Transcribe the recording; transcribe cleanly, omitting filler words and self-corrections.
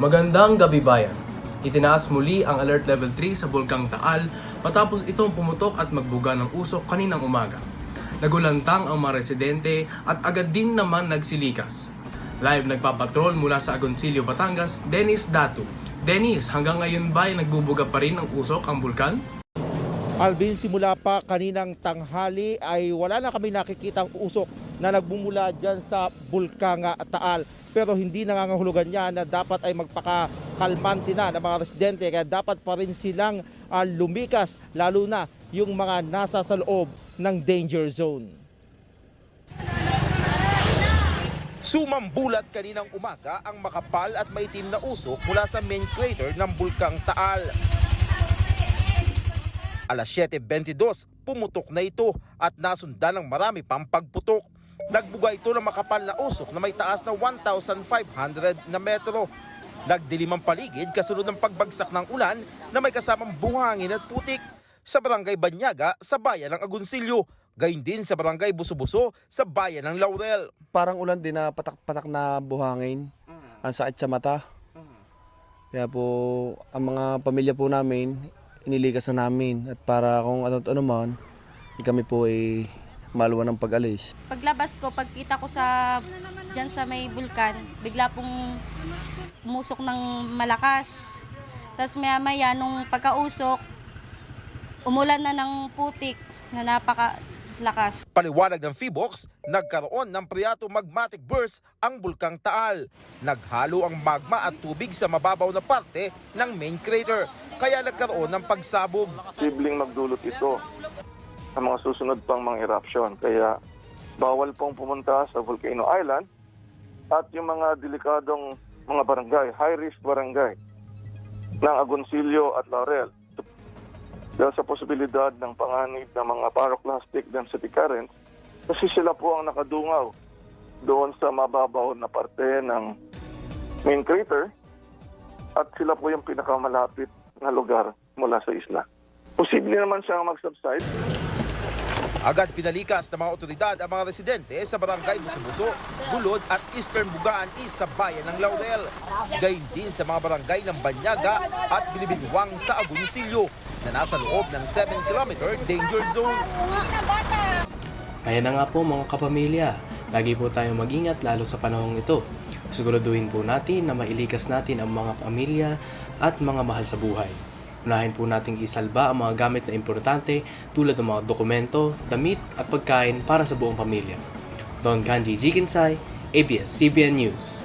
Magandang gabi bayan. Itinaas muli ang Alert Level 3 sa Bulkang Taal matapos itong pumutok at magbuga ng usok kaninang umaga. Nagulantang ang mga residente at agad din naman nagsilikas. Live nagpapatrol mula sa Agoncillo, Batangas, Dennis Datu. Dennis, hanggang ngayon ba ay nagbubuga pa rin ng usok ang bulkan? Alvin, simula pa kaninang tanghali ay wala na kami nakikitang usok na nagbumula dyan sa Bulkang Taal. Pero hindi nangangahulugan niya na dapat ay magpakakalmante na ng mga residente, kaya dapat pa rin silang lumikas, lalo na yung mga nasa sa loob ng danger zone. Sumambulat kaninang umaga ang makapal at maitim na usok mula sa main crater ng Bulkang Taal. Alas 7:22, pumutok na ito at nasundan ng marami pang pagputok. Nagbuga ito ng makapal na usok na may taas na 1,500 na metro. Nagdilim ang paligid kasunod ng pagbagsak ng ulan na may kasamang buhangin at putik sa Barangay Banyaga sa bayan ng Agoncillo. Gayon din sa Barangay Buso-Buso sa bayan ng Laurel. Parang ulan din na patak-patak na buhangin. Ang sakit sa mata. Kaya po ang mga pamilya po namin iniligas na namin at para kung ano man, kami po ay maluwan ng pag-alis. Paglabas ko, pagkita ko dyan sa may bulkan, bigla pong umusok ng malakas. Tapos maya-maya nung pagkausok, umulan na ng putik na napakalakas. Paliwanag ng PHIVOLCS, nagkaroon ng priyato magmatic burst ang Bulkang Taal. Naghalo ang magma at tubig sa mababaw na parte ng main crater, kaya nagkaroon ng pagsabog. Posibleng magdulot ito sa mga susunod pang mga eruption. Kaya bawal pong pumunta sa Volcano Island at yung mga delikadong mga barangay, high-risk barangay ng Agoncillo at Laurel. Dahil sa posibilidad ng panganib ng mga pyroclastic density currents, kasi sila po ang nakadungaw doon sa mababaw na parte ng main crater at sila po yung pinakamalapit na lugar mula sa isla. Posible naman siyang mag-subside. Agad pinalikas ng mga otoridad ang mga residente sa Barangay Buso-Buso, Gulod at Eastern Bugaan East sa bayan ng Laurel. Gayon din sa mga barangay ng Banyaga at Binibinwang sa Agoncillo na nasa loob ng 7-kilometer danger zone. Ayan na nga po mga kapamilya, lagi po tayong mag-ingat lalo sa panahong ito. Siguraduhin po natin na mailikas natin ang mga pamilya at mga mahal sa buhay. Unahin po nating isalba ang mga gamit na importante tulad ng mga dokumento, damit at pagkain para sa buong pamilya. Don Kanji Jikinsay, ABS-CBN News.